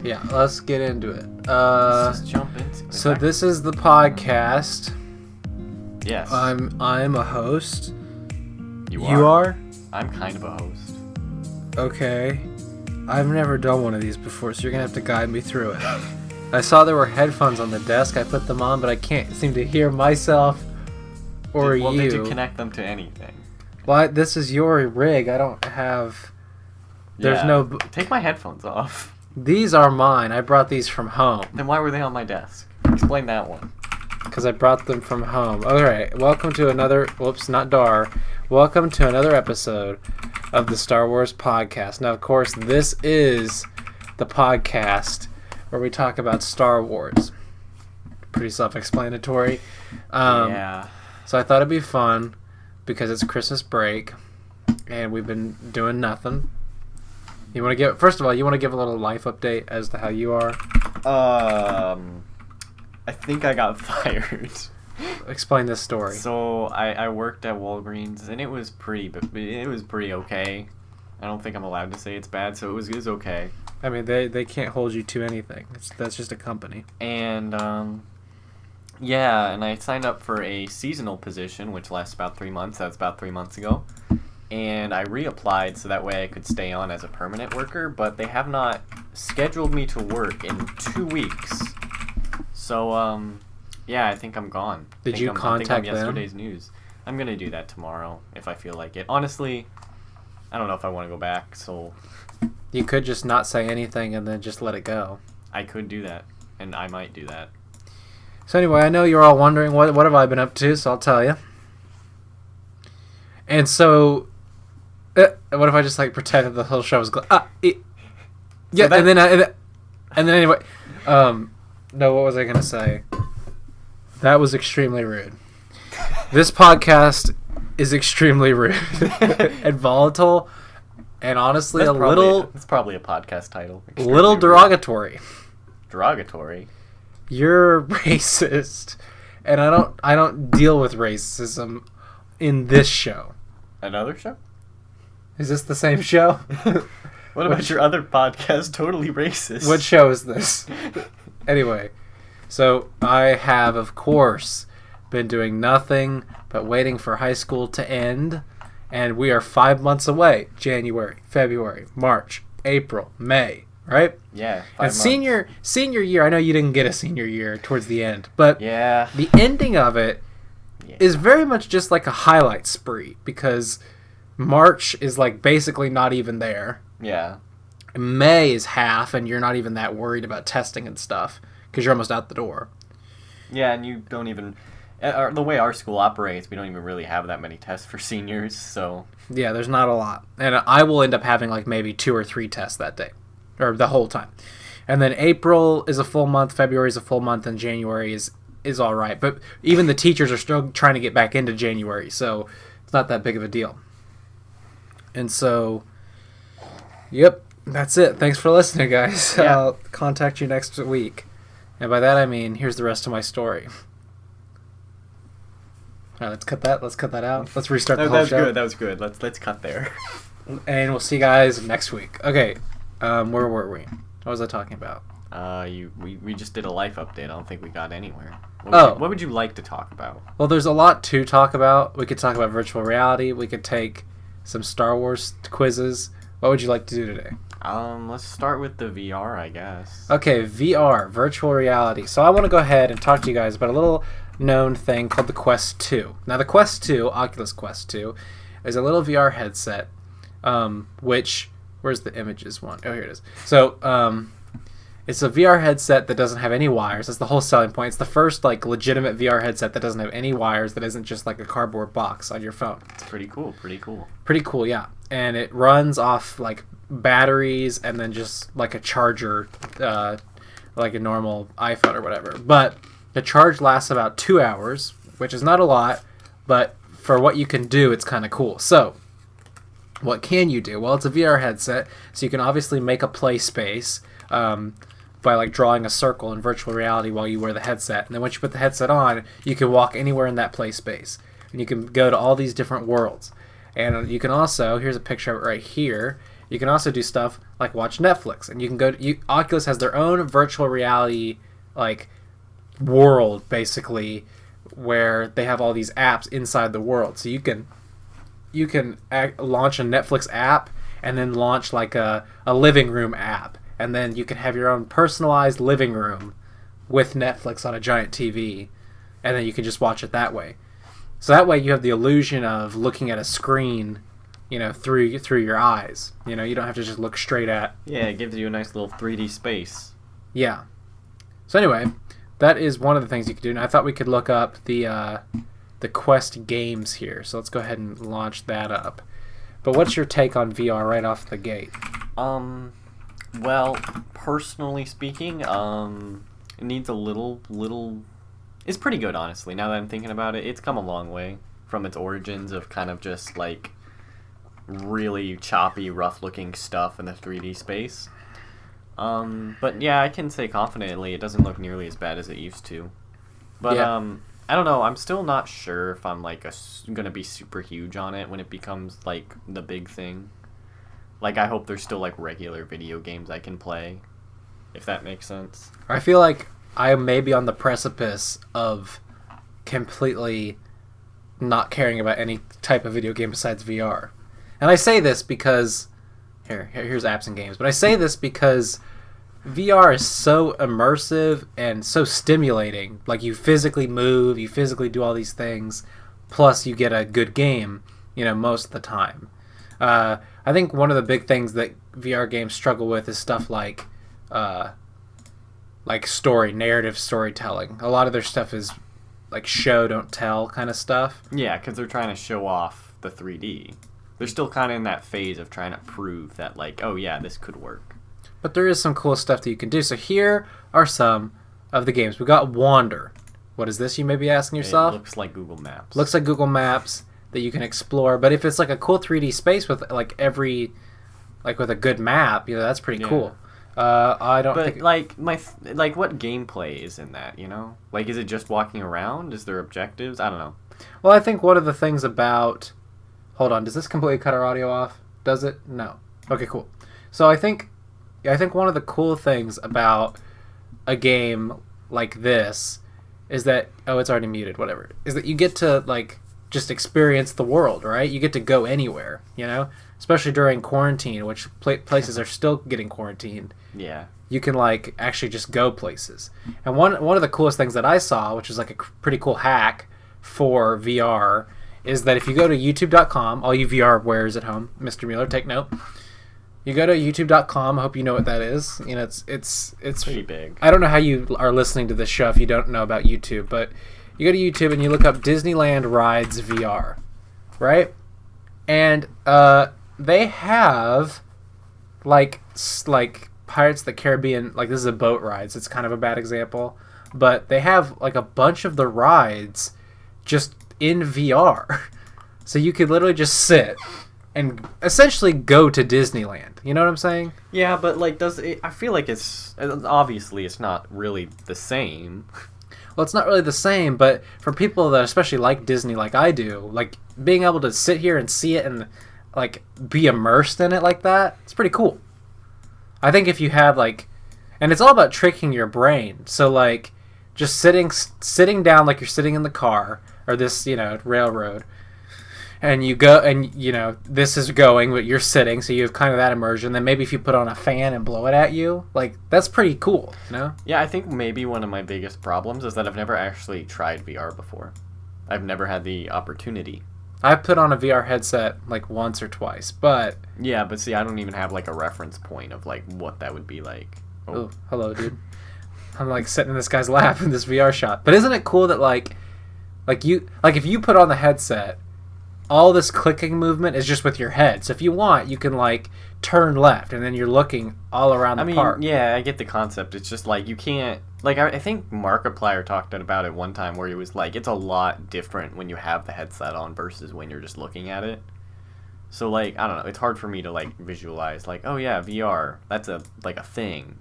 Yeah, let's get into it. Let's just jump into it. So this is the podcast. Yes. I'm a host. You are? I'm kind of a host. Okay. I've never done one of these before, so you're gonna have to guide me through it. I saw there were headphones on the desk. I put them on, but I can't seem to hear myself or you. Well, did you connect them to anything? Well, this is your rig. I don't have... There's no... Take my headphones off. These are mine. I brought these from home. Then why were they on my desk? Explain that one. Because I brought them from home. Alright, welcome to another... Whoops, not Dar. Welcome to another episode of the Star Wars podcast. Now, of course, this is the podcast where we talk about Star Wars. Pretty self-explanatory. Yeah. So I thought it'd be fun because it's Christmas break and we've been doing nothing. You want to give... First of all, you want to give a little life update as to how you are? I think I got fired. Explain this story. So I worked at Walgreens and it was pretty okay. I don't think I'm allowed to say it's bad, so it was okay. I mean, they can't hold you to anything. That's just a company. And yeah, and I signed up for a seasonal position, which lasts about 3 months. That was about 3 months ago. And I reapplied so that way I could stay on as a permanent worker, but they have not scheduled me to work in 2 weeks. So, yeah, I think I'm gone. Did you contact them? Yesterday's news. I'm going to do that tomorrow if I feel like it. Honestly, I don't know if I want to go back, so... You could just not say anything and then just let it go. I could do that, and I might do that. So anyway, I know you're all wondering, what have I been up to, so I'll tell you. And so... what if I just like pretended the whole show was yeah, so and then anyway, no, what was I gonna say? That was extremely rude. This podcast is extremely rude and volatile, and honestly, it's probably a podcast title. Little derogatory. Derogatory. You're racist, and I don't deal with racism in this show. Another show? Is this the same show? What about your other podcast, Totally Racist? What show is this? Anyway, so I have, of course, been doing nothing but waiting for high school to end, and we are 5 months away. January, February, March, April, May, right? Yeah, 5 months. Senior year, I know you didn't get a senior year towards the end, but yeah, the ending of it is very much just like a highlight spree, because... March is like basically not even there. Yeah. May is half, and you're not even that worried about testing and stuff because you're almost out the door. Yeah, and you don't even... the way our school operates, we don't even really have that many tests for seniors, so... Yeah, there's not a lot. And I will end up having like maybe 2 or 3 tests that day. Or the whole time. And then April is a full month, February is a full month, and January is all right. But even the teachers are still trying to get back into January, so it's not that big of a deal. And so, yep, that's it. Thanks for listening, guys. Yeah. I'll contact you next week. And by that I mean, here's the rest of my story. All right, let's cut that out. Let's restart the whole show. That was good. Let's cut there. And we'll see you guys next week. Okay, where were we? What was I talking about? We just did a life update. I don't think we got anywhere. What would you like to talk about? Well, there's a lot to talk about. We could talk about virtual reality. We could take some Star Wars quizzes. What would you like to do today? Let's start with the VR, I guess. Okay, VR, virtual reality. So I want to go ahead and talk to you guys about a little known thing called the Quest 2. Now, the Quest 2, Oculus Quest 2, is a little VR headset, which... Where's the images one? Oh, here it is. So, it's a VR headset that doesn't have any wires. That's the whole selling point. It's the first, like, legitimate VR headset that doesn't have any wires, that isn't just like a cardboard box on your phone. It's pretty cool. Pretty cool, yeah. And it runs off, like, batteries and then just, like, a charger, like a normal iPhone or whatever. But the charge lasts about 2 hours, which is not a lot, but for what you can do, it's kind of cool. So, what can you do? Well, it's a VR headset, so you can obviously make a play space, by like drawing a circle in virtual reality while you wear the headset. And then once you put the headset on, you can walk anywhere in that play space. And you can go to all these different worlds. And you can also, here's a picture of it right here, You can also do stuff like watch Netflix, and you can go. Oculus has their own virtual reality like world basically, where they have all these apps inside the world. So you can launch a Netflix app and then launch like a living room app, and then you can have your own personalized living room with Netflix on a giant TV, and then you can just watch it that way. So that way you have the illusion of looking at a screen, through your eyes. You don't have to just look straight at. Yeah, it gives you a nice little 3D space. Yeah. So anyway, that is one of the things you could do. And I thought we could look up the Quest games here. So let's go ahead and launch that up. But what's your take on VR right off the gate? Well, personally speaking, it needs a little. It's pretty good, honestly. Now that I'm thinking about it, it's come a long way from its origins of kind of just like really choppy, rough-looking stuff in the 3D space. But yeah, I can say confidently it doesn't look nearly as bad as it used to. But yeah. I don't know. I'm still not sure if I'm like gonna be super huge on it when it becomes like the big thing. Like, I hope there's still like regular video games I can play, if that makes sense. I feel like I may be on the precipice of completely not caring about any type of video game besides VR. And I say this because here's apps and games, but I say this because VR is so immersive and so stimulating. Like, you physically move, you physically do all these things, plus you get a good game, most of the time. I think one of the big things that VR games struggle with is stuff like narrative storytelling. A lot of their stuff is like show, don't tell kind of stuff. Yeah, because they're trying to show off the 3D. They're still kind of in that phase of trying to prove that, like, oh yeah, this could work. But there is some cool stuff that you can do. So here are some of the games. We got Wander. What is this, you may be asking yourself? It looks like Google Maps. Looks like Google Maps that you can explore. But if it's like a cool 3D space with with a good map, that's pretty cool. I don't. But what gameplay is in that? Like, is it just walking around? Is there objectives? I don't know. Well, I think one of the things about. Hold on, does this completely cut our audio off? Does it? No. Okay, cool. So I think one of the cool things about a game like this is that it's already muted. Whatever. Is that you get to just experience the world, right? You get to go anywhere. Especially during quarantine, which places are still getting quarantined. Yeah. You can actually just go places. And one of the coolest things that I saw, which is like a pretty cool hack for VR, is that if you go to youtube.com, all you VR wearers at home, Mr. Mueller, take note. You go to youtube.com, I hope you know what that is. It's pretty big. I don't know how you are listening to this show if you don't know about YouTube, but you go to YouTube and you look up Disneyland Rides VR, right? And they have like Pirates of the Caribbean, this is a boat ride, so it's kind of a bad example, but they have a bunch of the rides just in VR. So you could literally just sit and essentially go to Disneyland. You know what I'm saying? Yeah, but I feel like it's not really the same. Well, it's not really the same, but for people that especially like Disney like I do, being able to sit here and see it and be immersed in it like that, it's pretty cool. I think if you have and it's all about tricking your brain. So just sitting down like you're sitting in the car or this railroad, and you go and this is going but you're sitting, so you have kind of that immersion. Then maybe if you put on a fan and blow it at you, that's pretty cool. Yeah, I think maybe one of my biggest problems is that I've never actually tried VR before. I've never had the opportunity. I put on a VR headset once or twice, but yeah, but see, I don't even have a reference point of what that would be like. Oh, hello, dude. I'm sitting in this guy's lap in this VR shot. But isn't it cool that if you put on the headset, all this clicking movement is just with your head. So if you want, you can turn left and then you're looking all around the park. Yeah, I get the concept. It's just you can't I think Markiplier talked about it one time where he was it's a lot different when you have the headset on versus when you're just looking at it. So I don't know, it's hard for me to visualize oh yeah, VR, that's a thing,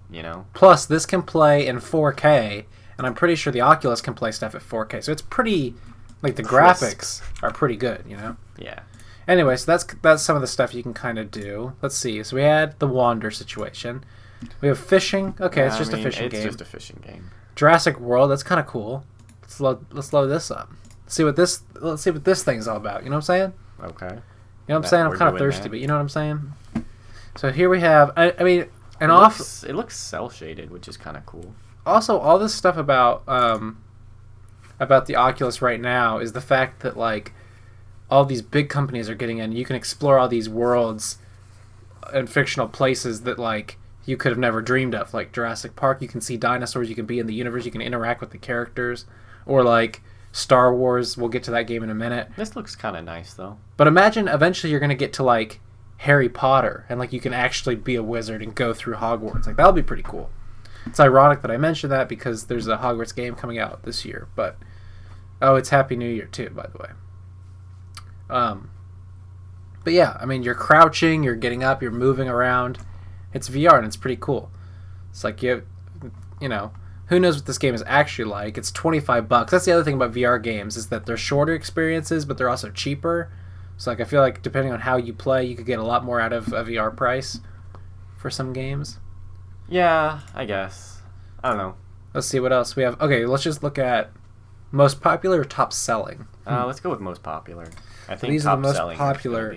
Plus this can play in 4K, and I'm pretty sure the Oculus can play stuff at 4K. So it's pretty the graphics are pretty good, Yeah. Anyway, so that's some of the stuff you can kind of do. Let's see. So we had the wander situation. We have fishing. Okay, it's just a fishing game. It's just a fishing game. Jurassic World. That's kind of cool. Let's load this up. Let's see what this thing's all about. You know what I'm saying? Okay. You know what I'm saying? I'm kind of thirsty, but you know what I'm saying? So here we have. I mean, it looks cell shaded, which is kind of cool. Also, all this stuff about the Oculus right now is the fact that like all these big companies are getting in. You can explore all these worlds and fictional places that like you could have never dreamed of, like Jurassic Park. You can see dinosaurs. You can be in the universe. You can interact with the characters, or like Star Wars. We'll get to that game in a minute. This looks kind of nice though. But imagine eventually you're gonna get to like Harry Potter, and like you can actually be a wizard and go through Hogwarts. Like that'll be pretty cool. It's ironic that I mentioned that because there's a Hogwarts game coming out this year, but it's Happy New Year too, by the way. But yeah, I mean, you're crouching, you're getting up, you're moving around. It's VR and it's pretty cool. It's like you know, who knows what this game is actually like? It's $25. That's the other thing about VR games is that they're shorter experiences, but they're also cheaper. So like I feel like depending on how you play, you could get a lot more out of a VR price for some games. Yeah, I guess. I don't know. Let's see what else we have. Okay, let's just look at most popular or top selling. Let's go with most popular. I think these top are the most selling popular.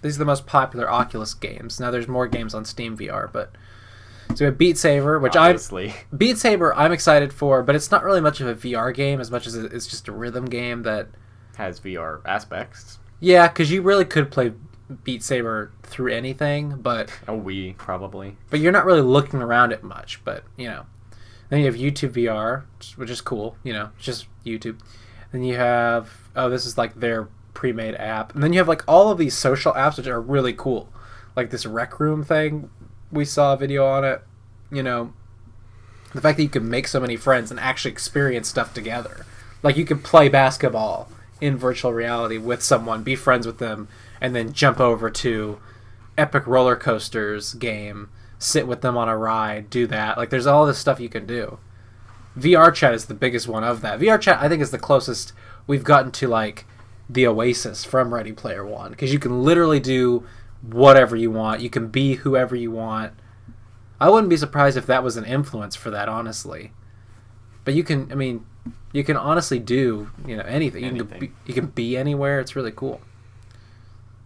These are the most popular Oculus games. Now there's more games on Steam VR, but so we have Beat Saber, which Beat Saber I'm excited for, but it's not really much of a VR game as much as it's just a rhythm game that has VR aspects. Yeah, because you really could play Beat Saber through anything, but a Wii probably. But you're not really looking around it much. But you know, then you have YouTube VR, which is cool. You know, it's just YouTube. Then you have this is like their pre-made app, and then you have like all of these social apps which are really cool, like this Rec Room thing. We saw a video on it. You know, the fact that you can make so many friends and actually experience stuff together. Like you could play basketball in virtual reality with someone, be friends with them, and then jump over to Epic Roller Coasters game, sit with them on a ride, do that. Like there's all this stuff you can do. VR chat is the biggest one of that. VR chat I think is the closest we've gotten to like the Oasis from Ready Player One, because you can literally do whatever you want. You can be whoever you want. I wouldn't be surprised if that was an influence for that, honestly. But you can honestly do, you know, anything. You can be anywhere. It's really cool.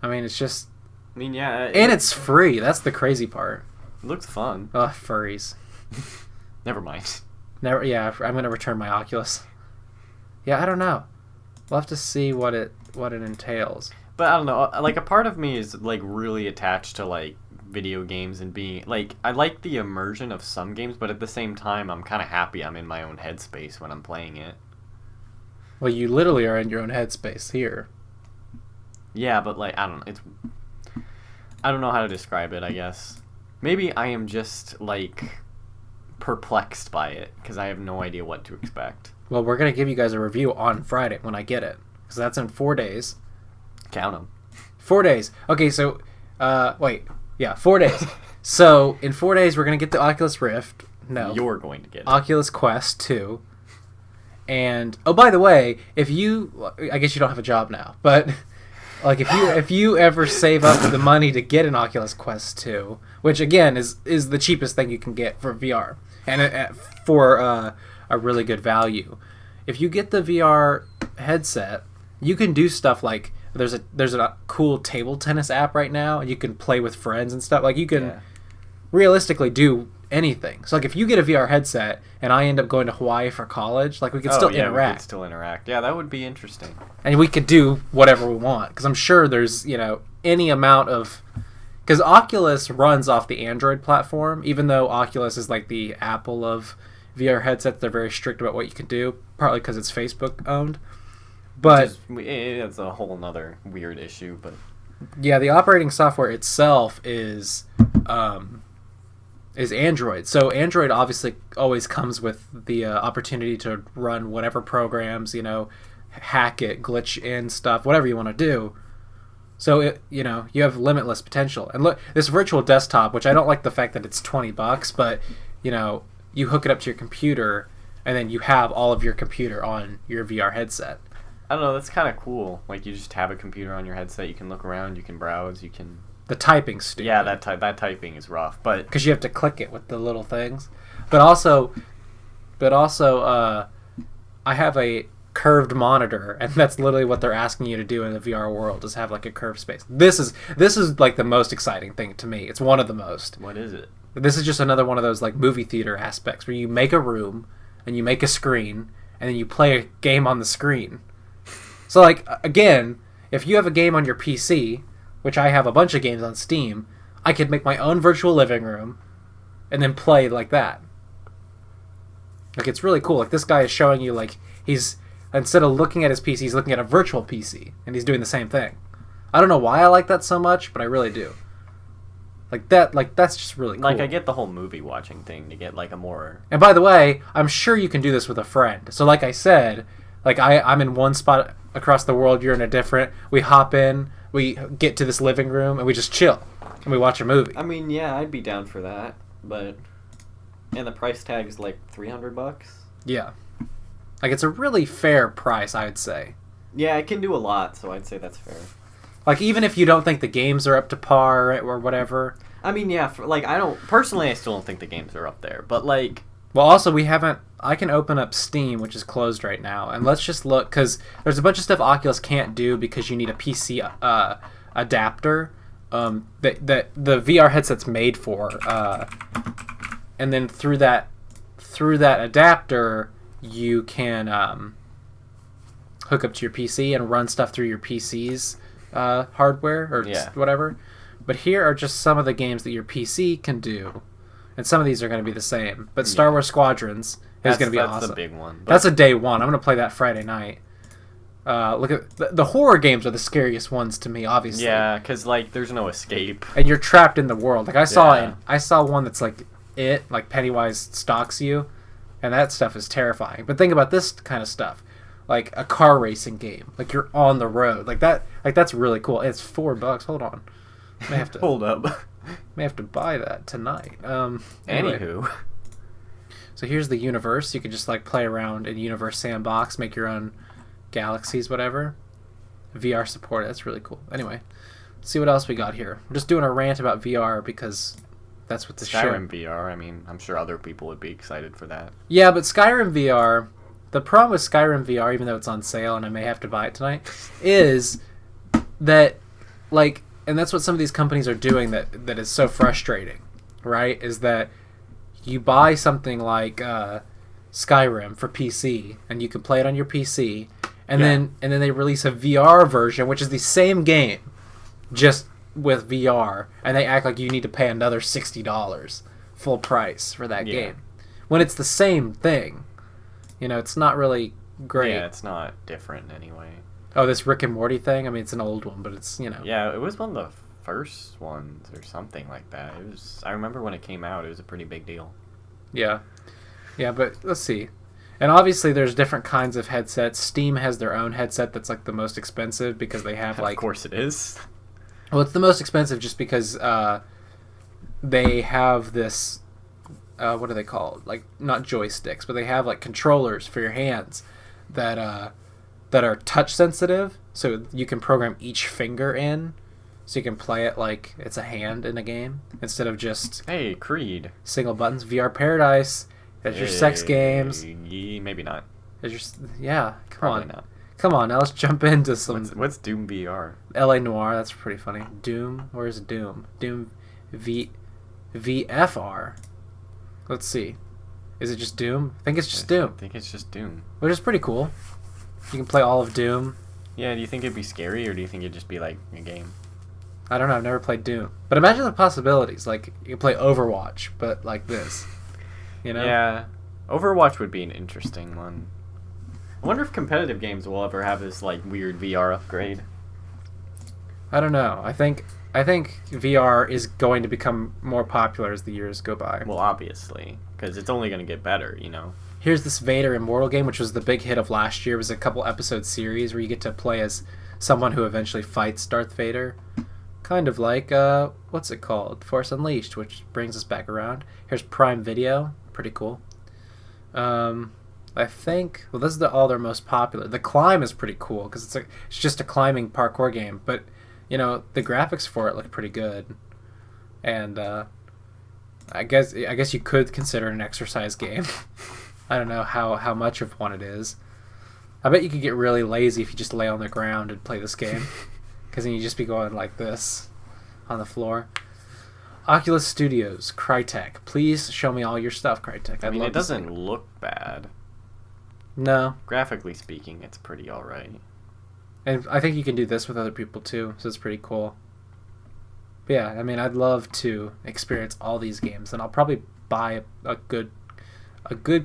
I mean, it's just. I mean, yeah. And it's free. That's the crazy part. It looks fun. Ugh, furries. Never mind. Yeah, I'm gonna return my Oculus. Yeah, I don't know. We'll have to see what it entails. But I don't know. Like a part of me is like really attached to like video games and being like I like the immersion of some games, but at the same time I'm kind of happy I'm in my own headspace when I'm playing it. Well, you literally are in your own headspace here. Yeah, but like I don't know how to describe it, I guess. Maybe I am just like perplexed by it because I have no idea what to expect. Well, we're going to give you guys a review on Friday when I get it, because that's in 4 days. Count them. 4 days. Okay, so 4 days. So in 4 days we're going to get the Oculus Rift. No. You're going to get it. Oculus Quest 2. And oh, by the way, I guess you don't have a job now, but like if you ever save up the money to get an Oculus Quest 2, which again is the cheapest thing you can get for VR and for a really good value. If you get the VR headset, you can do stuff like there's a cool table tennis app right now, and you can play with friends and stuff. Like you can realistically do anything. So like if you get a VR headset and I end up going to Hawaii for college, like we could still interact. We could still interact. Yeah, that would be interesting. And we could do whatever we want, because I'm sure there's, you know, any amount of, because Oculus runs off the Android platform, even though Oculus is like the Apple of VR headsets. They're very strict about what you can do, partly because it's Facebook owned. But it's a whole nother weird issue. But yeah, the operating software itself is Android. So Android obviously always comes with the opportunity to run whatever programs, you know, hack it, glitch in stuff, whatever you want to do. So you know, you have limitless potential. And look, this virtual desktop, which I don't like the fact that it's $20, but you know, you hook it up to your computer, and then you have all of your computer on your VR headset. I don't know. That's kind of cool. Like you just have a computer on your headset. You can look around. You can browse. You can. The typing's stupid. Yeah, that typing is rough, but because you have to click it with the little things. But also, I have a curved monitor, and that's literally what they're asking you to do in the VR world, is have like a curved space. This is like the most exciting thing to me. It's one of the most. What is it? This is just another one of those like movie theater aspects where you make a room and you make a screen and then you play a game on the screen. So like again, if you have a game on your PC, which I have a bunch of games on Steam, I could make my own virtual living room and then play like that. Like it's really cool. Like this guy is showing you like he's instead of looking at his PC, he's looking at a virtual PC and he's doing the same thing. I don't know why I like that so much, but I really do. That's just really cool. Like I get the whole movie watching thing to get like a more. And by the way, I'm sure you can do this with a friend. So like I said, like I'm in one spot across the world, you're in a different. We hop in, we get to this living room, and we just chill and we watch a movie. I mean, yeah, I'd be down for that, but and the price tag is like $300. Yeah, like it's a really fair price, I'd say. Yeah, it can do a lot, so I'd say that's fair. Like even if you don't think the games are up to par or whatever. I mean, yeah, I still don't think the games are up there, but like. Well, also I can open up Steam, which is closed right now, and let's just look, because there's a bunch of stuff Oculus can't do because you need a PC adapter that the VR headset's made for, and then through that adapter you can hook up to your PC and run stuff through your PC's hardware or whatever. But here are just some of the games that your PC can do. And some of these are going to be the same. But Star Wars Squadrons is going to be awesome. That's the big one. That's a day one. I'm going to play that Friday night. Look at the horror games are the scariest ones to me, obviously. Yeah, because like there's no escape. And you're trapped in the world. Like I saw one that's like like Pennywise stalks you, and that stuff is terrifying. But think about this kind of stuff, like a car racing game. Like you're on the road. Like that's really cool. It's $4. Hold on. May have to hold up. May have to buy that tonight. Anyway. Anywho, so here's the universe. You can just like play around in Universe Sandbox, make your own galaxies, whatever. VR support. That's really cool. Anyway, let's see what else we got here. I'm just doing a rant about VR because that's what the Skyrim VR. I mean, I'm sure other people would be excited for that. Yeah, but Skyrim VR. The problem with Skyrim VR, even though it's on sale and I may have to buy it tonight, is that like. And that's what some of these companies are doing that is so frustrating, right? Is that you buy something like Skyrim for PC, and you can play it on your PC, and then they release a VR version, which is the same game, just with VR, and they act like you need to pay another $60 full price for that game, when it's the same thing. You know, it's not really great. Yeah, it's not different anyway. Oh, this Rick and Morty thing? I mean, it's an old one, but it's, you know. Yeah, it was one of the first ones or something like that. I remember when it came out, it was a pretty big deal. Yeah. Yeah, but let's see. And obviously there's different kinds of headsets. Steam has their own headset that's like the most expensive because they have like... Of course it is. Well, it's the most expensive just because they have this... what are they called? Like, not joysticks, but they have like controllers for your hands that are touch sensitive, so you can program each finger in, so you can play it like it's a hand in a game instead of just Creed single buttons. VR Paradise, there's your sex games. Maybe not. There's your Probably not. Come on, now let's jump into some. What's Doom VR? LA Noire, that's pretty funny. Doom, where's Doom? Doom VFR. Let's see. Is it just Doom? I think it's just Doom. I think it's just Doom. Which is pretty cool. You can play all of Doom. Yeah, do you think it'd be scary, or do you think it'd just be like a game? I don't know, I've never played Doom. But imagine the possibilities. Like, you can play Overwatch, but like this. You know? Yeah. Overwatch would be an interesting one. I wonder if competitive games will ever have this like weird VR upgrade. I don't know. I think VR is going to become more popular as the years go by. Well, obviously, because it's only going to get better, you know. Here's this Vader Immortal game, which was the big hit of last year. It was a couple episode series where you get to play as someone who eventually fights Darth Vader. Kind of like, what's it called? Force Unleashed, which brings us back around. Here's Prime Video. Pretty cool. I think. Well, this is all their most popular. The Climb is pretty cool because it's just a climbing parkour game, but the graphics for it look pretty good, and I guess you could consider it an exercise game. I don't know how much of one it is. I bet you could get really lazy if you just lay on the ground and play this game, because then you just be going like this on the floor. Oculus Studios, Crytek. Please show me all your stuff, Crytek. I mean, it doesn't look bad. No. Graphically speaking, it's pretty alright. And I think you can do this with other people too, so it's pretty cool. But yeah, I mean, I'd love to experience all these games, and I'll probably buy a good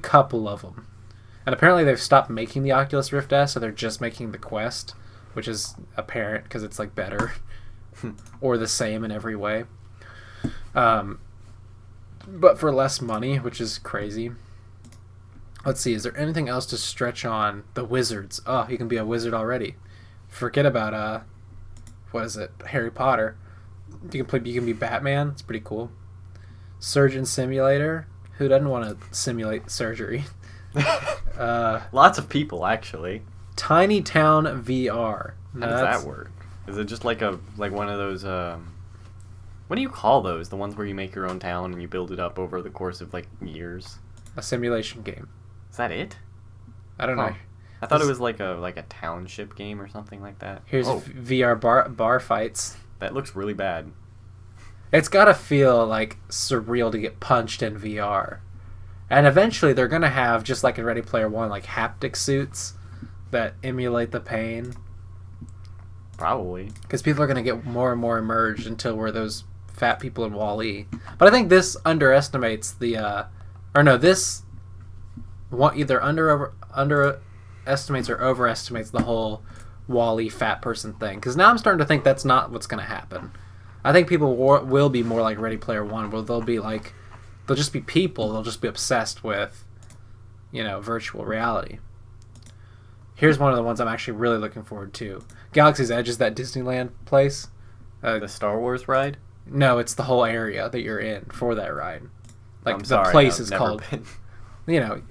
couple of them. And apparently they've stopped making the Oculus Rift S, so they're just making the Quest, which is apparent because it's like better or the same in every way. But for less money, which is crazy. Let's see, is there anything else to stretch on? The wizards. Oh, you can be a wizard already. Forget about what is it? Harry Potter. You can be Batman. It's pretty cool. Surgeon Simulator. Who doesn't want to simulate surgery? Lots of people, actually. Tiny Town VR. How does that work? Is it just like one of those what do you call those? The ones where you make your own town and you build it up over the course of like years? A simulation game. Is that it? I don't know. I thought it was like a township game or something like that. Here's VR bar fights. That looks really bad. It's gotta feel like surreal to get punched in VR. And eventually they're gonna have, just like in Ready Player One, like haptic suits that emulate the pain. Probably. Because people are gonna get more and more immersed until we're those fat people in Wall-E. But I think this underestimates this either underestimates or overestimates the whole Wall-E fat person thing. Because now I'm starting to think that's not what's gonna happen. I think people will be more like Ready Player One, where they'll just be people. They'll just be obsessed with, virtual reality. Here's one of the ones I'm actually really looking forward to. Galaxy's Edge is that Disneyland place. The Star Wars ride? No, it's the whole area that you're in for that ride. Like I'm sorry, place I've is never called. been.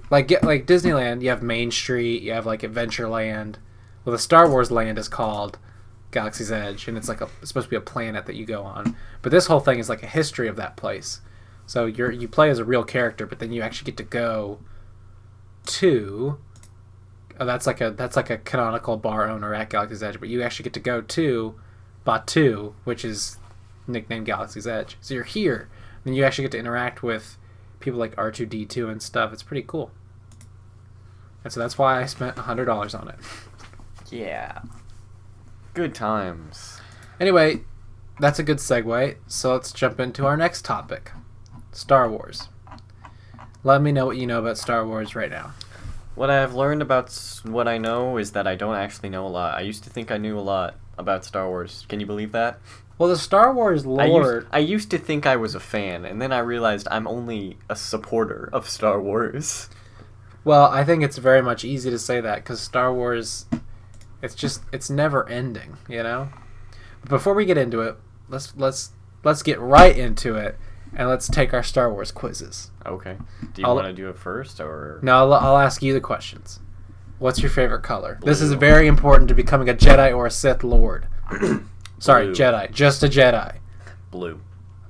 Like Disneyland, you have Main Street, you have like Adventureland. Well, the Star Wars land is called Galaxy's Edge, and it's supposed to be a planet that you go on. But this whole thing is like a history of that place. So you play as a real character, but then you actually get to go to. That's like a canonical bar owner at Galaxy's Edge, but you actually get to go to Batu, which is nicknamed Galaxy's Edge. So you're here, and you actually get to interact with people like R2-D2 and stuff. It's pretty cool. And so that's why I spent $100 on it. Yeah. Good times. Anyway, that's a good segue, so let's jump into our next topic. Star Wars. Let me know what you know about Star Wars right now. What I've learned about what I know is that I don't actually know a lot. I used to think I knew a lot about Star Wars. Can you believe that? Well, the Star Wars lore... I used to think I was a fan, and then I realized I'm only a supporter of Star Wars. Well, I think it's very much easy to say that, because Star Wars, it's never ending, But before we get into it, let's get right into it, and let's take our Star Wars quizzes. Okay. Do you want to do it first, or...? No, I'll ask you the questions. What's your favorite color? Blue. This is very important to becoming a Jedi or a Sith Lord. Sorry, Blue. Jedi. Just a Jedi. Blue.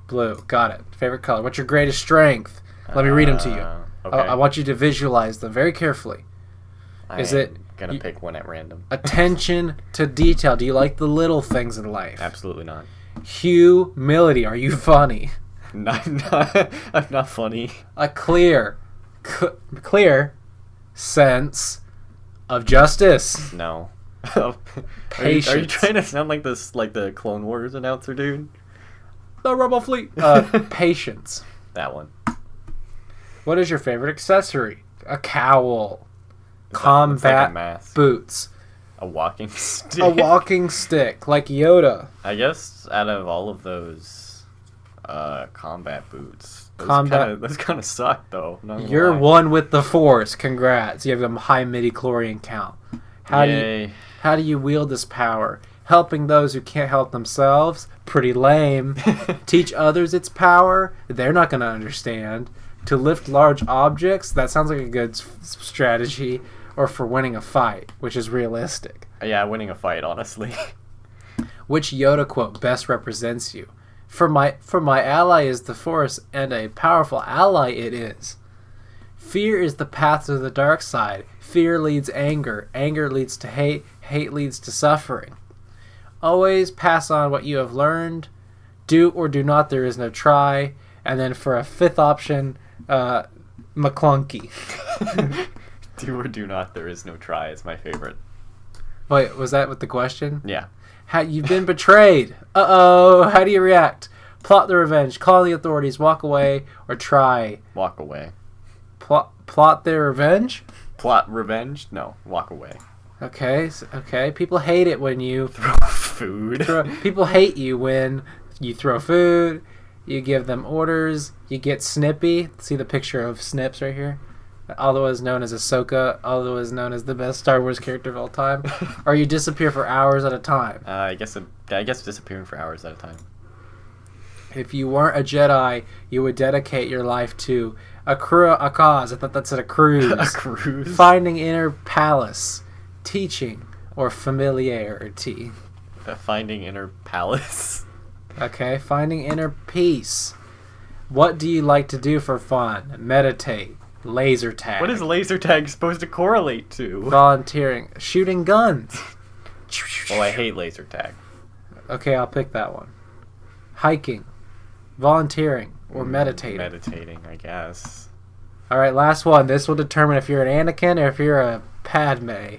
Blue. Got it. Favorite color. What's your greatest strength? Let me read them to you. Okay. I want you to visualize them very carefully. Is it gonna pick one at random? Attention to detail. Do you like the little things in life? Absolutely not. Humility. Are you funny? I'm not funny. A clear sense of justice. No. Patience. Are you trying to sound like the Clone Wars announcer dude? The Rebel Fleet. Patience. That one. What is your favorite accessory? A cowl. It's Combat like a mask. boots. A walking stick. A walking stick, like Yoda. I guess out of all of those combat boots, those kind of suck though. You're one with the Force. Congrats. You have a high midi-chlorian count. How do you wield this power? Helping those who can't help themselves? Pretty lame. Teach others its power? They're not going to understand. To lift large objects, that sounds like a good strategy, or for winning a fight, which is realistic. Yeah, winning a fight, honestly. Which Yoda quote best represents you? For my ally is the Force, and a powerful ally it is. Fear is the path to the dark side. Fear leads anger. Anger leads to hate. Hate leads to suffering. Always pass on what you have learned. Do or do not, there is no try. And then for a fifth option, McClunky. Do or do not, there is no try is my favorite. Wait, was that with the question? Yeah. You've been betrayed. Uh-oh. How do you react? Plot the revenge. Call the authorities. Walk away. Or try. Walk away. Plot their revenge? Plot revenge? No. Walk away. Okay. Okay. People hate it when you Throw food. People hate you when you throw food, you give them orders, you get snippy. See the picture of Snips right here? Otherwise known as Ahsoka, otherwise known as the best Star Wars character of all time. Or you disappear for hours at a time. I guess disappearing for hours at a time. If you weren't a Jedi, you would dedicate your life to a cause. I thought that said a cruise. A cruise. Finding inner palace, teaching, or familiarity. Finding inner palace. Okay, finding inner peace. What do you like to do for fun? Meditate. Laser tag. What is laser tag supposed to correlate to? Volunteering. Shooting guns. Well, I hate laser tag. Okay, I'll pick that one. Hiking. Volunteering. Or meditating. Meditating, I guess. Alright, last one. This will determine if you're an Anakin or if you're a Padme.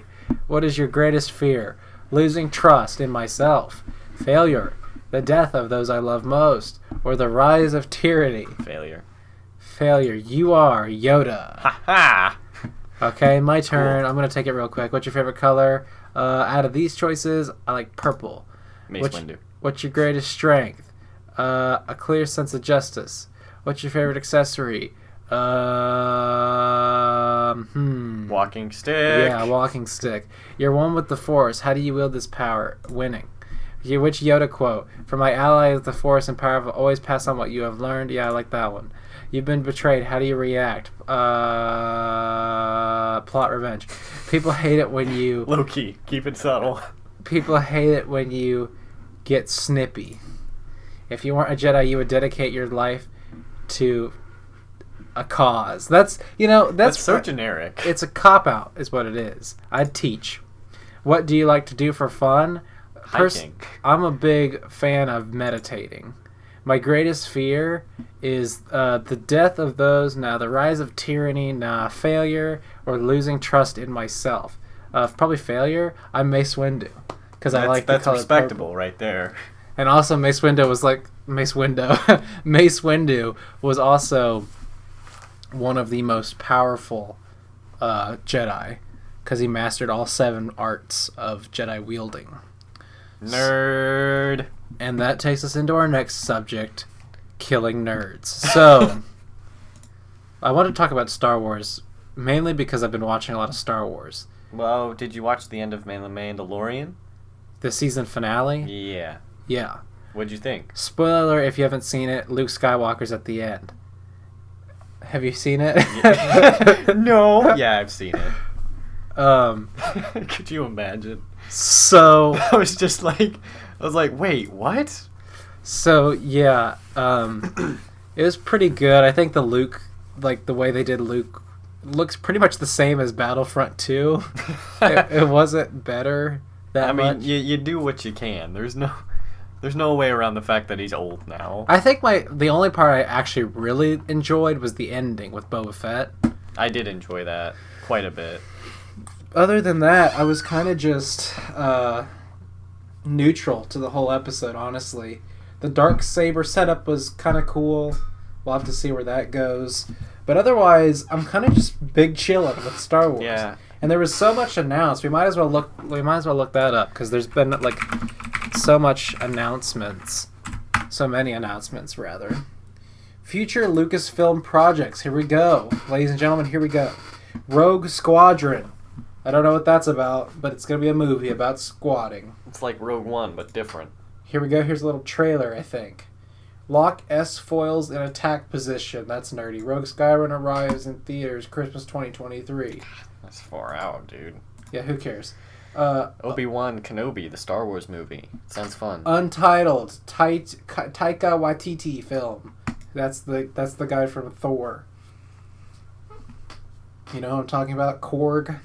What is your greatest fear? Losing trust in myself. Failure. The death of those I love most. Or the rise of tyranny. Failure. Failure. You are Yoda. Ha ha! Okay, my turn. Cool. I'm going to take it real quick. What's your favorite color? Out of these choices, I like purple. Mace Windu. What's your greatest strength? A clear sense of justice. What's your favorite accessory? Walking stick. Yeah, walking stick. You're one with the Force. How do you wield this power? Winning. Which Yoda quote? For my ally is the Force and powerful. Always pass on what you have learned. Yeah, I like that one. You've been betrayed. How do you react? Plot revenge. People hate it when you... Low key. Keep it subtle. People hate it when you get snippy. If you weren't a Jedi, you would dedicate your life to a cause. That's so generic. It's a cop-out is what it is. I'd teach. What do you like to do for fun? Hiking. I'm a big fan of meditating. My greatest fear is the death of those, the rise of tyranny, failure, or losing trust in myself. Probably failure. I'm Mace Windu. Because I like the that's color respectable purple. Right there. And also Mace Windu was like... Mace Windu was also one of the most powerful Jedi. Because he mastered all 7 arts of Jedi wielding. Nerd. And that takes us into our next subject, killing nerds. So, I want to talk about Star Wars, mainly because I've been watching a lot of Star Wars. Well, did you watch the end of Mandalorian? The season finale? Yeah. Yeah. What'd you think? Spoiler alert, if you haven't seen it, Luke Skywalker's at the end. Have you seen it? No. Yeah, I've seen it. Um, Could you imagine? So I was like, wait, what? So yeah, it was pretty good. I think the Luke, like the way they did Luke, looks pretty much the same as Battlefront 2. it wasn't better that much. I mean, you do what you can. There's no way around the fact that he's old now. I think the only part I actually really enjoyed was the ending with Boba Fett. I did enjoy that quite a bit. Other than that, I was kind of just neutral to the whole episode, honestly. The Darksaber setup was kind of cool. We'll have to see where that goes. But otherwise, I'm kind of just big chillin' with Star Wars. Yeah. And there was so much announced. We might as well look that up because there's been like so much announcements. So many announcements, rather. Future Lucasfilm projects. Here we go. Ladies and gentlemen, here we go. Rogue Squadron. I don't know what that's about, but it's going to be a movie about squatting. It's like Rogue One, but different. Here we go. Here's a little trailer, I think. Lock S foils in attack position. That's nerdy. Rogue Skyrunner arrives in theaters Christmas 2023. That's far out, dude. Yeah, who cares? Obi-Wan Kenobi, the Star Wars movie. Sounds fun. Untitled Taika Waititi film. That's the guy from Thor. You know what I'm talking about? Korg.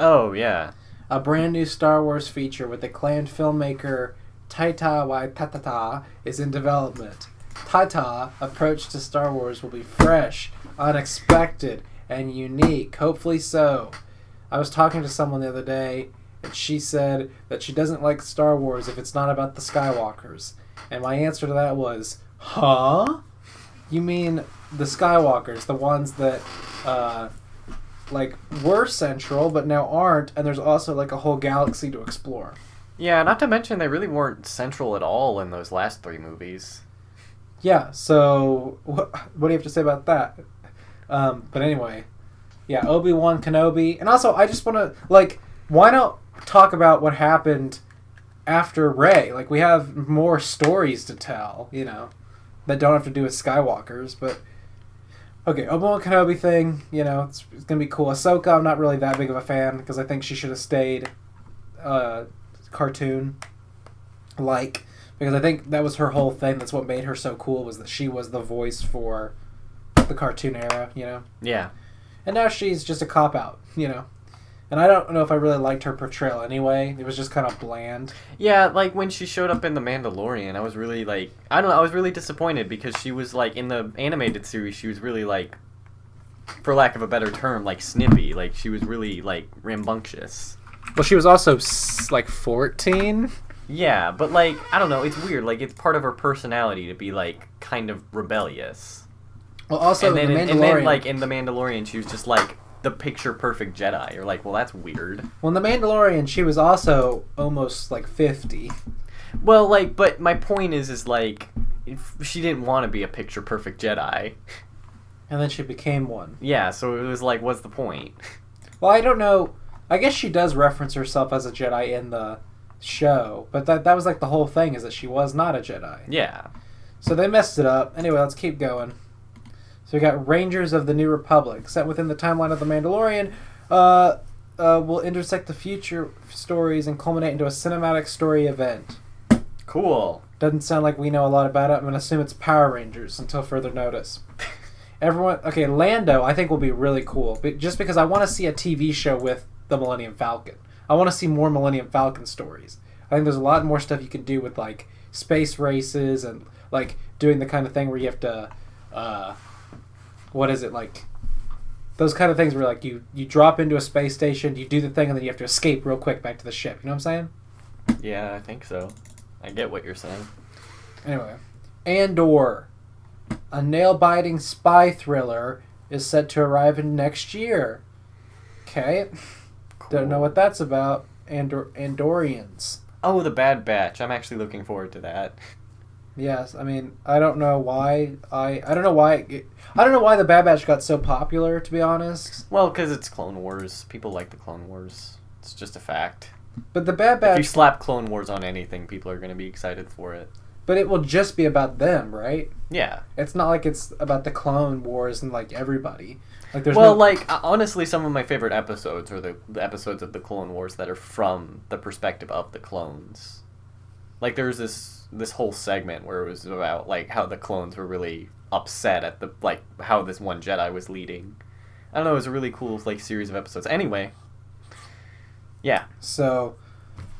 Oh, yeah. A brand new Star Wars feature with acclaimed filmmaker Taika Waititi is in development. Taika's approach to Star Wars will be fresh, unexpected, and unique. Hopefully so. I was talking to someone the other day, and she said that she doesn't like Star Wars if it's not about the Skywalkers. And my answer to that was, huh? You mean the Skywalkers, the ones that, were central, but now aren't, and there's also, like, a whole galaxy to explore. Yeah, not to mention they really weren't central at all in those last 3 movies. Yeah, so, what do you have to say about that? But anyway, yeah, Obi-Wan Kenobi. And also, I just want to, why not talk about what happened after Rey? Like, we have more stories to tell, that don't have to do with Skywalkers, but... Okay, Obi-Wan Kenobi thing, it's going to be cool. Ahsoka, I'm not really that big of a fan, because I think she should have stayed cartoon. Because I think that was her whole thing. That's what made her so cool, was that she was the voice for the cartoon era, Yeah. And now she's just a cop-out, And I don't know if I really liked her portrayal anyway. It was just kind of bland. Yeah, when she showed up in The Mandalorian, I was really, I was really disappointed because she was, in the animated series, she was really, for lack of a better term, snippy. She was really, rambunctious. Well, she was also, 14? Yeah, but, I don't know, it's weird. It's part of her personality to be, kind of rebellious. Well, also, and then, in The Mandalorian... in The Mandalorian, she was just, the picture-perfect Jedi. You're well, that's weird. Well, in The Mandalorian, she was also almost, 50. Well, but my point is she didn't want to be a picture-perfect Jedi. And then she became one. Yeah, so it was what's the point? Well, I don't know. I guess she does reference herself as a Jedi in the show, but that was, the whole thing, is that she was not a Jedi. Yeah. So they messed it up. Anyway, let's keep going. So we got Rangers of the New Republic, set within the timeline of The Mandalorian, will intersect the future stories and culminate into a cinematic story event. Cool. Doesn't sound like we know a lot about it. I'm going to assume it's Power Rangers until further notice. Lando I think will be really cool, but just because I want to see a TV show with the Millennium Falcon. I want to see more Millennium Falcon stories. I think there's a lot more stuff you can do with, space races and, doing the kind of thing where you have to... what is it, those kind of things where you drop into a space station, you do the thing, and then you have to escape real quick back to the ship. You know what I'm saying? Yeah, I think so. I get what you're saying. Anyway, Andor, a nail-biting spy thriller, is set to arrive in next year. Okay. Cool. Don't know what that's about. Andorians. Oh, the Bad Batch. I'm actually looking forward to that. Yes, I mean, I don't know why I don't know why the Bad Batch got so popular, to be honest. Well, because it's Clone Wars. People like the Clone Wars. It's just a fact. But the Bad Batch... If you slap Clone Wars on anything, people are going to be excited for it. But it will just be about them, right? Yeah. It's not like it's about the Clone Wars and, everybody. Honestly, some of my favorite episodes are the episodes of the Clone Wars that are from the perspective of the clones. There's this whole segment where it was about how the clones were really upset at the how this one Jedi was leading. I don't know, it was a really cool series of episodes. Anyway, yeah. So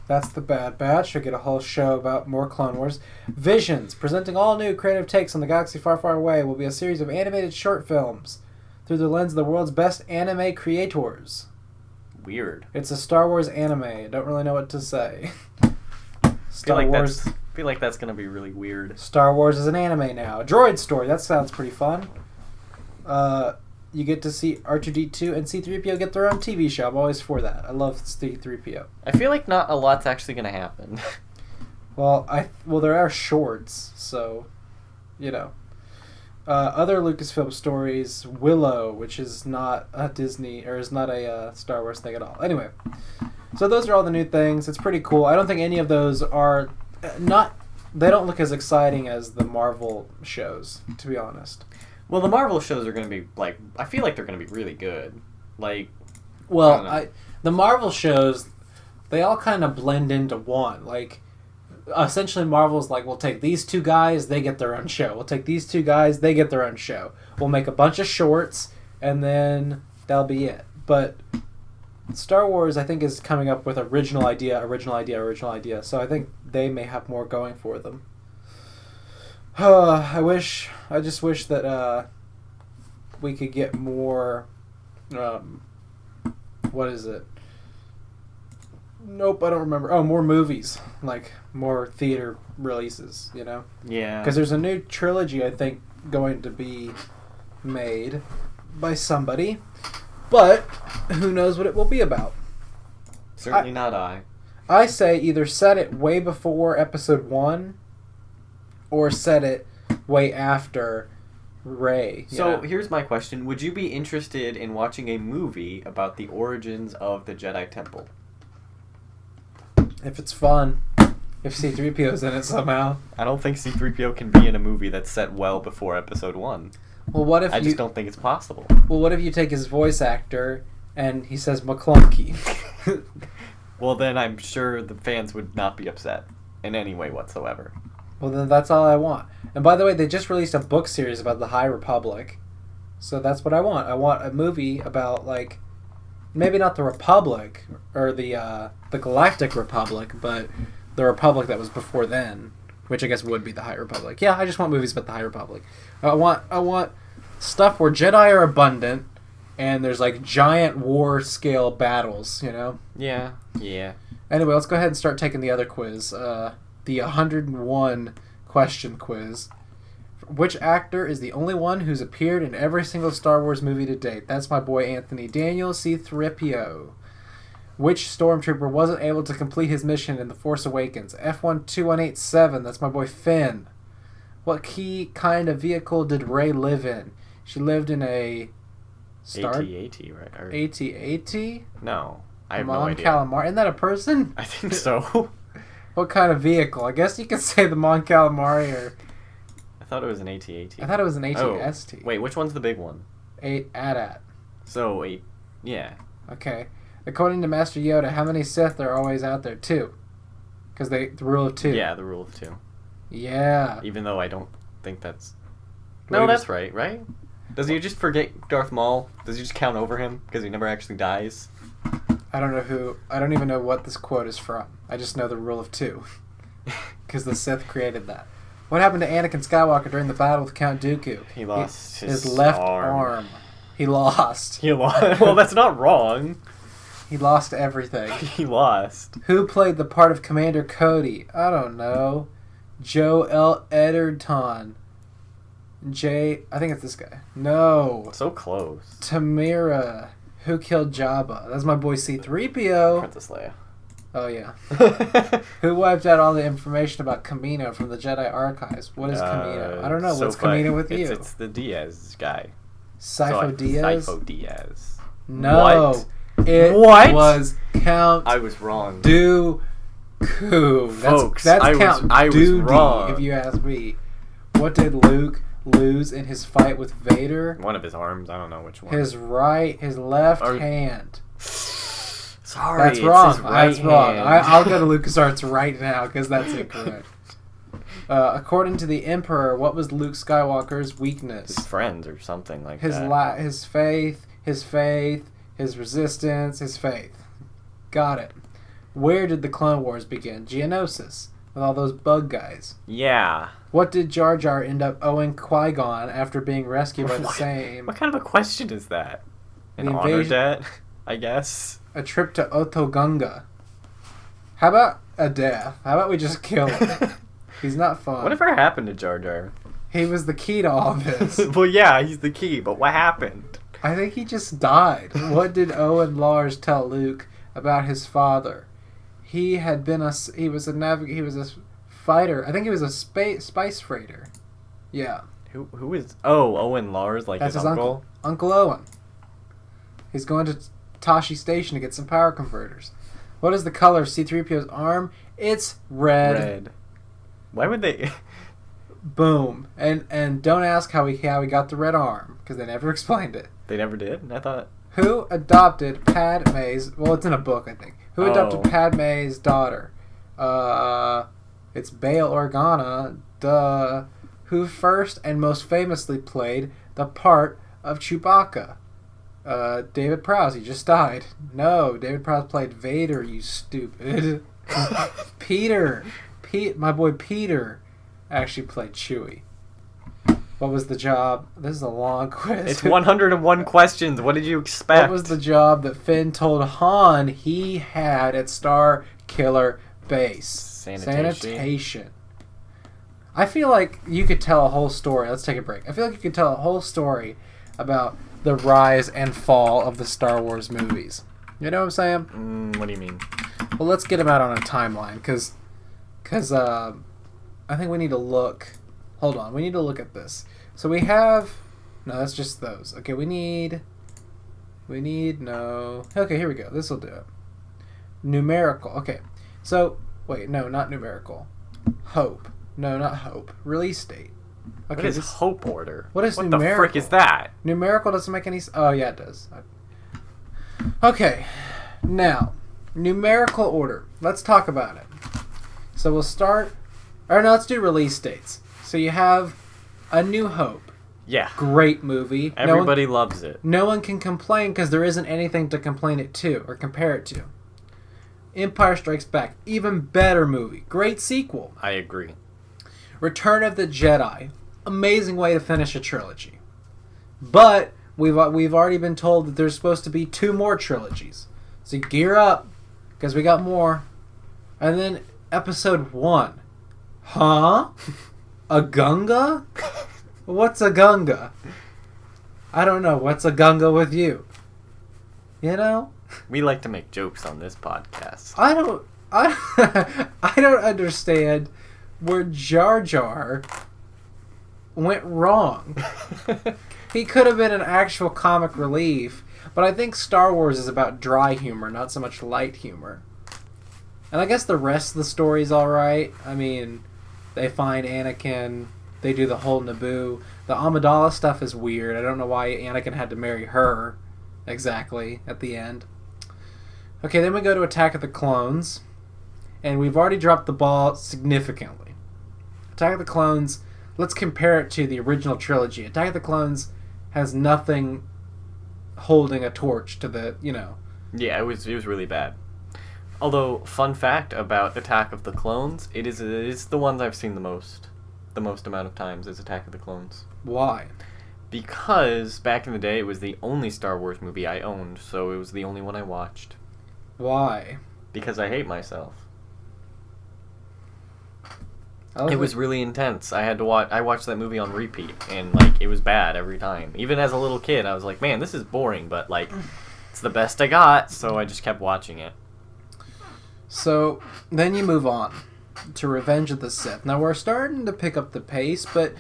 that's the Bad Batch. You'll get a whole show about more Clone Wars. Visions, presenting all new creative takes on the galaxy far, far away, will be a series of animated short films through the lens of the world's best anime creators. Weird. It's a Star Wars anime. Don't really know what to say. I feel like that's going to be really weird. Star Wars is an anime now. Droid Story, that sounds pretty fun. You get to see R2-D2 and C-3PO get their own TV show. I'm always for that. I love C-3PO. I feel like not a lot's actually going to happen. Well, there are shorts, so, other Lucasfilm stories, Willow, which is not a Disney, or is not a Star Wars thing at all. Anyway, so those are all the new things. It's pretty cool. I don't think any of those are... they don't look as exciting as the Marvel shows, to be honest. Well, the Marvel shows are going to be, like, I feel like they're going to be really good. Like, well, the Marvel shows, they all kind of blend into one. Like, essentially Marvel's like, we'll take these two guys, they get their own show. We'll take these two guys, they get their own show. We'll make a bunch of shorts, and then that'll be it. But Star Wars, I think, is coming up with original idea. So I think they may have more going for them. I just wish that we could get more. What is it? Nope, I don't remember. Oh, more movies, like more theater releases. You know? Yeah. Because there's a new trilogy, I think, going to be made by somebody, but who knows what it will be about. Certainly not I. I say either set it way before episode 1 or set it way after Rey. So here's my question. Would you be interested in watching a movie about the origins of the Jedi Temple? If it's fun. If C-3PO's in it somehow. I don't think C-3PO can be in a movie that's set well before episode 1. Well, what if I just don't think it's possible. Well, what if you take his voice actor and he says McClunky? Well, then I'm sure the fans would not be upset in any way whatsoever. Well, then that's all I want. And by the way, they just released a book series about the High Republic. So that's what I want. I want a movie about, like, maybe not the Republic or the Galactic Republic, but the Republic that was before then, which I guess would be the High Republic. Yeah, I just want movies about the High Republic. I want stuff where Jedi are abundant and there's, like, giant war scale battles, you know? Yeah. Anyway, let's go ahead and start taking the other quiz. The 101 question quiz. Which actor is the only one who's appeared in every single Star Wars movie to date? That's my boy Anthony Daniel, C-3PO. Which stormtrooper wasn't able to complete his mission in The Force Awakens? F12187, that's my boy Finn. What key kind of vehicle did Rey live in? She lived in a... AT-AT, right? Or... AT-AT? No, I have no Mon idea. Calamari. Isn't that a person? I think so. What kind of vehicle? I guess you could say the Mon Calamari or... I thought it was an AT-AT. I thought it was an AT-ST. Wait, which one's the big one? AT-AT. So, yeah. Okay. According to Master Yoda, how many Sith are always out there? 2. Because the rule of 2. Yeah, the rule of 2. Yeah. Even though I don't think that's... Well, No, that's right? Does he just forget Darth Maul? Does he just count over him because he never actually dies? I don't even know what this quote is from. I just know the rule of 2. Because the Sith created that. What happened to Anakin Skywalker during the battle with Count Dooku? He lost his left arm. He lost. Well, that's not wrong. He lost everything. He lost. Who played the part of Commander Cody? I don't know. Joe L. Edgerton. I think it's this guy. No. So close. Tamira. Who killed Jabba? That's my boy C-3PO. Princess Leia. Oh, yeah. Who wiped out all the information about Kamino from the Jedi Archives? What is Kamino? I don't know. What's Kamino with you? It's the Diaz guy. Sifo Dyas? Sifo Dyas. No. What? It What? was Count I was wrong. Dooku. Folks, that's I Count was Doody, wrong. if you ask me. What did Luke lose in his fight with Vader? One of his arms. I don't know which one. His left hand. Sorry, That's it's wrong. his right That's wrong. hand. I'll go to LucasArts right now because that's incorrect. According to the Emperor, what was Luke Skywalker's weakness? His friends or something like His that. his faith, his resistance, his faith. Got it. Where did the Clone Wars begin? Geonosis, with all those bug guys. Yeah. What did Jar Jar end up owing Qui-Gon after being rescued by the same? What kind of a question is that? An The honor invasion- debt, I guess. A trip to Otogunga. How about a death? How about we just kill him? He's not fun. Whatever happened to Jar Jar? He was the key to all this. Well, yeah, he's the key, but what happened? I think he just died. What did Owen Lars tell Luke about his father? He was a fighter. I think he was a spice freighter. Yeah. Who is... Oh, Owen Lars, like That's his his uncle? Uncle Owen. He's going to Tashi Station to get some power converters. What is the color of C-3PO's arm? It's red. Why would they? Boom. And don't ask how he got the red arm, because they never explained it. They never did? I thought... Who adopted Padme's... Well, it's in a book, I think. Who adopted Padme's daughter? It's Bail Organa. Duh. Who first and most famously played the part of Chewbacca? David Prowse. He just died. No, David Prowse played Vader, you stupid. Peter. My boy Peter actually played Chewie. What was the job? This is a long quiz. It's 101 questions. What did you expect? What was the job that Finn told Han he had at Star Killer Base? Sanitation. I feel like you could tell a whole story. Let's take a break. I feel like you could tell a whole story about the rise and fall of the Star Wars movies. You know what I'm saying? What do you mean? Well, let's get them out on a timeline, because I think we need to look... Hold on, we need to look at this. So we have... No, that's just those. Okay, we need... No... Okay, here we go. This will do it. Numerical. Okay. So, wait, no, not numerical. Hope. No, not hope. Release date. Okay, what is hope order? What is numerical? What the frick is that? Numerical doesn't make any... Oh, yeah, it does. Okay. Now, numerical order. Let's talk about it. So we'll start... Or no, let's do release dates. So you have A New Hope. Yeah. Great movie. Everybody loves it. No one can complain because there isn't anything to complain it to or compare it to. Empire Strikes Back. Even better movie. Great sequel. I agree. Return of the Jedi. Amazing way to finish a trilogy. But we've already been told that there's supposed to be 2 more trilogies. So gear up, because we got more. And then Episode 1. Huh? A Gunga? What's a Gunga? I don't know. What's a Gunga with you? You know? We like to make jokes on this podcast. I don't understand where Jar Jar went wrong. He could have been an actual comic relief, but I think Star Wars is about dry humor, not so much light humor. And I guess the rest of the story's alright. I mean, they find Anakin, they do the whole Naboo. The Amidala stuff is weird. I don't know why Anakin had to marry her exactly at the end. Okay, then we go to Attack of the Clones, and we've already dropped the ball significantly. Attack of the Clones, let's compare it to the original trilogy. Attack of the Clones has nothing holding a torch to the, you know. Yeah, it was really bad. Although, fun fact about Attack of the Clones, it's the ones I've seen the most amount of times is Attack of the Clones. Why? Because back in the day, it was the only Star Wars movie I owned, so it was the only one I watched. Why? Because I hate myself. It was really intense. I watched that movie on repeat, and like it was bad every time. Even as a little kid, I was like, "Man, this is boring," but like, it's the best I got, so I just kept watching it. So then you move on to Revenge of the Sith. Now we're starting to pick up the pace, but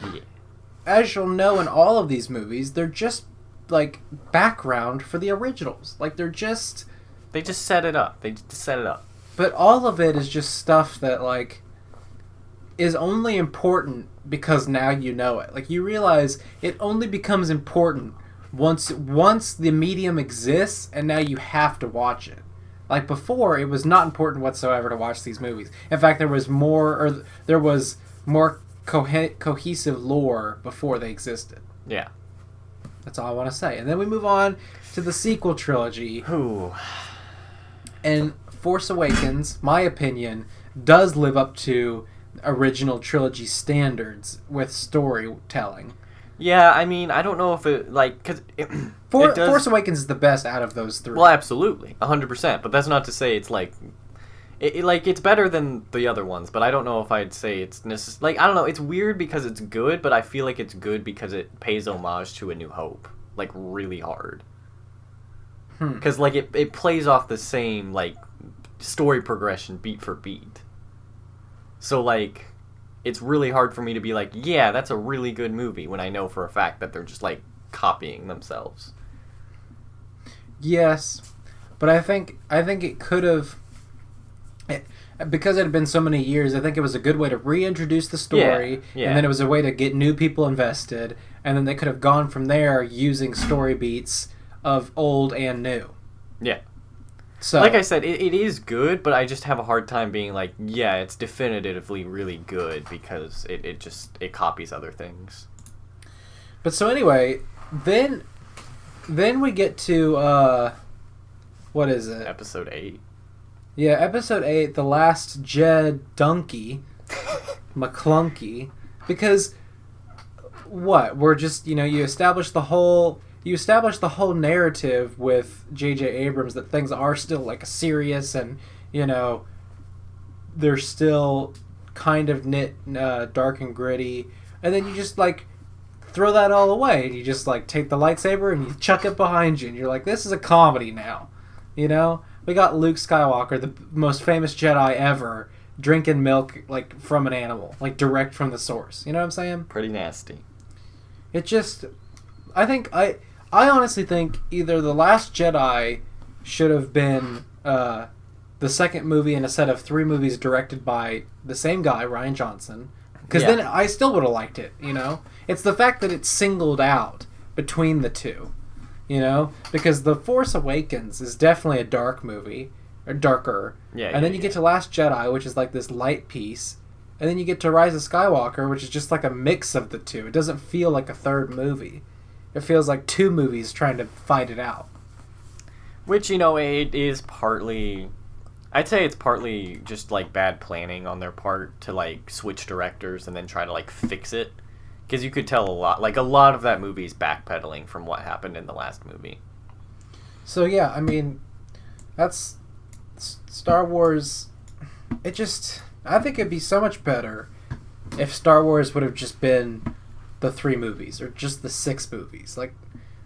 as you'll know in all of these movies, they're just like background for the originals. Like they just set it up. But all of it is just stuff that like is only important because now you know it. Like you realize it only becomes important once the medium exists, and now you have to watch it. Like before, it was not important whatsoever to watch these movies. In fact, there was more cohesive lore before they existed. Yeah. That's all I want to say. And then we move on to the sequel trilogy. Ooh. And Force Awakens, my opinion, does live up to original trilogy standards with storytelling. Yeah, I mean, I don't know if it, like, because Force Awakens is the best out of those 3. Well, absolutely, 100%, but that's not to say it's, like, it's better than the other ones, but I don't know if I'd say it's like, I don't know, it's weird because it's good, but I feel like it's good because it pays homage to A New Hope, like, really hard. Because, like, it plays off the same, like, story progression beat for beat. So, like, it's really hard for me to be like, yeah, that's a really good movie when I know for a fact that they're just, like, copying themselves. Yes, but I think it could have... because it had been so many years, I think it was a good way to reintroduce the story, Yeah. and then it was a way to get new people invested, and then they could have gone from there using story beats of old and new. Yeah. So, Like I said, it is good, but I just have a hard time being like, yeah, it's definitively really good because it copies other things. but so anyway, then we get to what is it? Episode 8. Yeah, episode 8, the last Jed Donkey, McClunky, because what? We're just, you establish the whole narrative with J.J. Abrams that things are still like serious and, they're still kind of dark and gritty, and then you just like throw that all away and you just like take the lightsaber and you chuck it behind you and you're like, this is a comedy now. We got Luke Skywalker, the most famous Jedi ever, drinking milk like from an animal, like direct from the source. You know what I'm saying? Pretty nasty. It just, I honestly think either The Last Jedi should have been the second movie in a set of 3 movies directed by the same guy, Rian Johnson, because then I still would have liked it. It's the fact that it's singled out between the two. Because The Force Awakens is definitely a dark movie, or darker. And then you get to Last Jedi, which is like this light piece, and then you get to Rise of Skywalker, which is just like a mix of the two. It doesn't feel like a third movie. It feels like 2 movies trying to fight it out. Which, it is partly... I'd say it's partly just, like, bad planning on their part to, like, switch directors and then try to, like, fix it. Because you could tell a lot of that movie is backpedaling from what happened in the last movie. So, yeah, I mean, that's Star Wars. I think it'd be so much better if Star Wars would have just been the 3 movies or just the 6 movies. Like,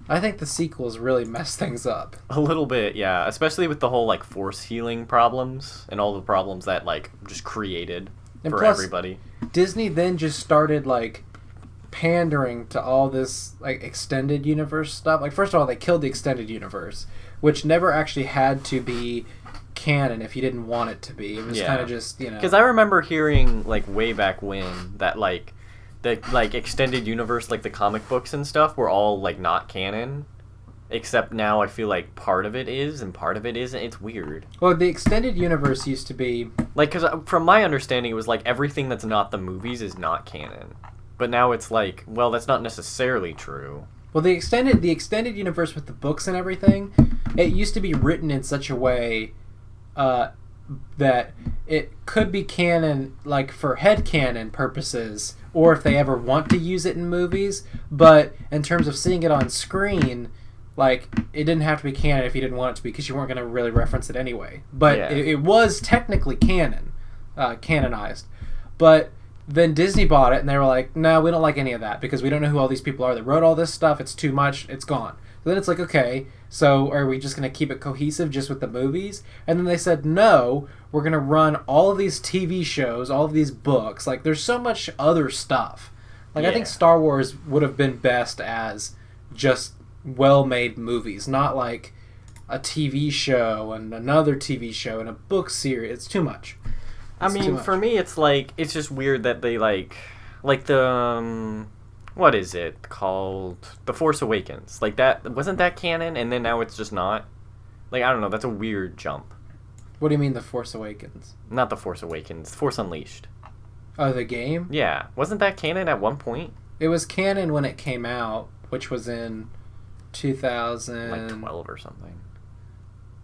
I think the sequels really mess things up. A little bit, yeah. Especially with the whole, like, force healing problems and all the problems that, like, just created and for plus, everybody. Disney then just started, like, pandering to all this like extended universe stuff. Like, first of all, they killed the extended universe, which never actually had to be canon if you didn't want it to be. It was kind of just, Because I remember hearing like way back when that like the like extended universe, like the comic books and stuff, were all like not canon. Except now I feel like part of it is and part of it isn't. It's weird. Well, the extended universe used to be like, because from my understanding, it was like everything that's not the movies is not canon. But now it's like, well, that's not necessarily true. Well, the extended universe with the books and everything, it used to be written in such a way that it could be canon, like for headcanon purposes, or if they ever want to use it in movies. But in terms of seeing it on screen, like, it didn't have to be canon if you didn't want it to be, because you weren't going to really reference it anyway. But it was technically canonized. But then Disney bought it, and they were like, no, we don't like any of that, because we don't know who all these people are that wrote all this stuff. It's too much. It's gone. So then it's like, okay, so are we just going to keep it cohesive just with the movies? And then they said, no, we're going to run all of these TV shows, all of these books. Like, there's so much other stuff. Like, I think Star Wars would have been best as just well-made movies, not like a TV show and another TV show and a book series. It's too much. I mean, for me, it's like, it's just weird that they like the, what is it called? The Force Awakens. Like, that, wasn't that canon? And then now it's just not? Like, I don't know, that's a weird jump. What do you mean, The Force Awakens? Not The Force Awakens, Force Unleashed. Oh, the game? Yeah. Wasn't that canon at one point? It was canon when it came out, which was in 2000... Like 12 or something.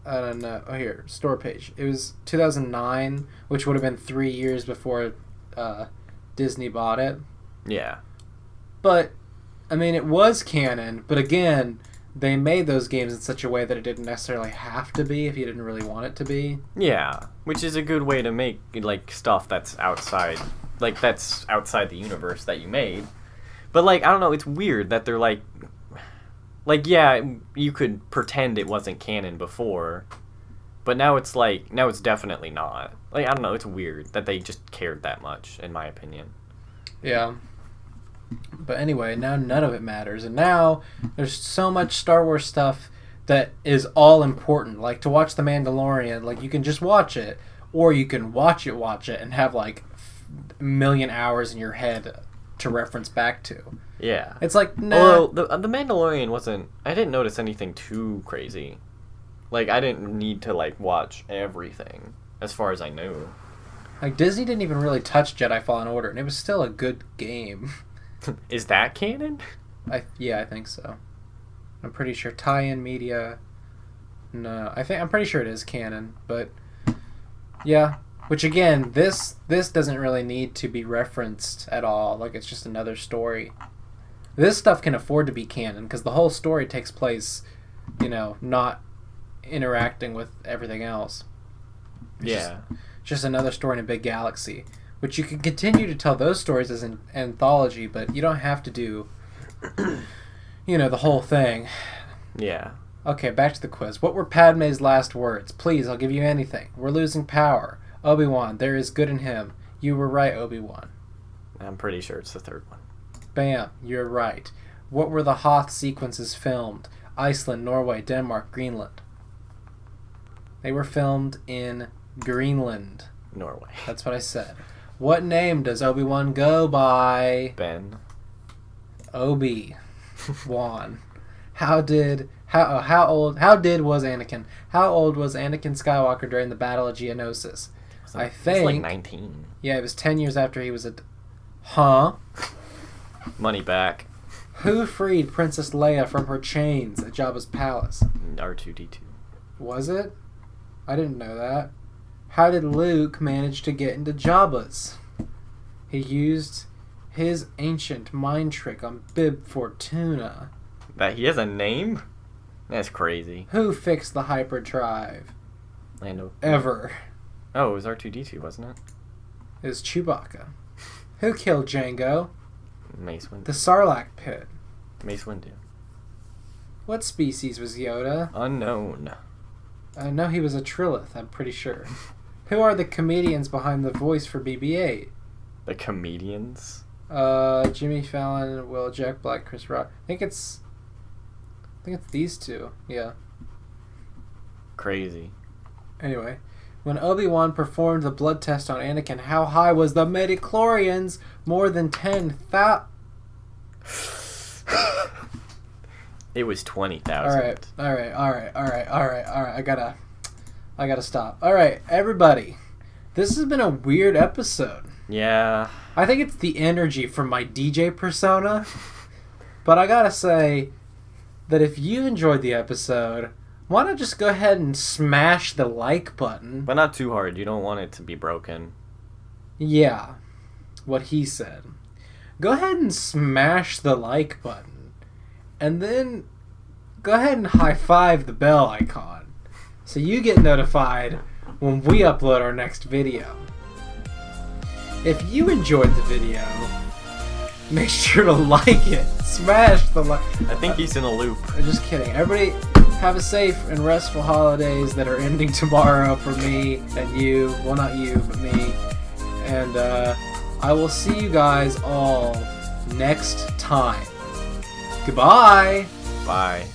I don't know. Oh, here, store page. It was 2009, which would have been 3 years before Disney bought it. Yeah. But, I mean, it was canon, but again, they made those games in such a way that it didn't necessarily have to be if you didn't really want it to be. Yeah, which is a good way to make, like, stuff that's outside the universe that you made. But, like, I don't know, it's weird that they're like, yeah, you could pretend it wasn't canon before, but now it's like, now it's definitely not. Like, I don't know, it's weird that they just cared that much, in my opinion. Yeah. But anyway, now none of it matters, and now there's so much Star Wars stuff that is all important. Like, to watch The Mandalorian, like, you can just watch it, or you can watch it, and have like a million hours in your head to reference back to. Yeah. It's like, nah. Although the Mandalorian wasn't. I didn't notice anything too crazy. Like, I didn't need to like watch everything, as far as I knew. Like, Disney didn't even really touch Jedi Fallen Order, and it was still a good game. Is that canon? I think so. I'm pretty sure tie-in media. No, I'm pretty sure it is canon, but yeah. Which again, this doesn't really need to be referenced at all. Like, it's just another story. This stuff can afford to be canon because the whole story takes place, not interacting with everything else. It's just another story in a big galaxy, which you can continue to tell those stories as an anthology, but you don't have to do, the whole thing. Yeah. Okay, back to the quiz. What were Padme's last words? Please, I'll give you anything. We're losing power. Obi-Wan, there is good in him. You were right, Obi-Wan. I'm pretty sure it's the third one. Bam, you're right. What were the Hoth sequences filmed? Iceland, Norway, Denmark, Greenland. They were filmed in Greenland. Norway. That's what I said. What name does Obi-Wan go by? Ben. Obi-Wan. How old was Anakin? How old was Anakin Skywalker during the Battle of Geonosis? I think. He was like 19. Yeah, it was 10 years after he was Huh? Money back. Who freed Princess Leia from her chains at Jabba's palace? R2-D2. Was it? I didn't know that. How did Luke manage to get into Jabba's? He used his ancient mind trick on Bib Fortuna. That he has a name? That's crazy. Who fixed the hyperdrive? Lando. Ever. Oh, it was R2-D2, wasn't it? It was Chewbacca. Who killed Jango? Mace Windu. The Sarlacc pit. Mace Windu. What species was Yoda? Unknown. No, he was a Trilith, I'm pretty sure. Who are the comedians behind the voice for BB-8? The comedians? Jimmy Fallon, Jack Black, Chris Rock. I think it's these two. Yeah. Crazy. Anyway, when Obi-Wan performed the blood test on Anakin, how high was the midichlorians? More than 10,000. It was 20,000. All right. I gotta stop. All right, everybody. This has been a weird episode. Yeah. I think it's the energy from my DJ persona. But I gotta say that if you enjoyed the episode, why not just go ahead and smash the like button? But not too hard. You don't want it to be broken. Yeah, what he said. Go ahead and smash the like button. And then go ahead and high-five the bell icon so you get notified when we upload our next video. If you enjoyed the video, make sure to like it. Smash the like. I think he's in a loop. I'm just kidding. Everybody have a safe and restful holidays that are ending tomorrow for me and you. Well, not you, but me. And I will see you guys all next time. Goodbye. Bye.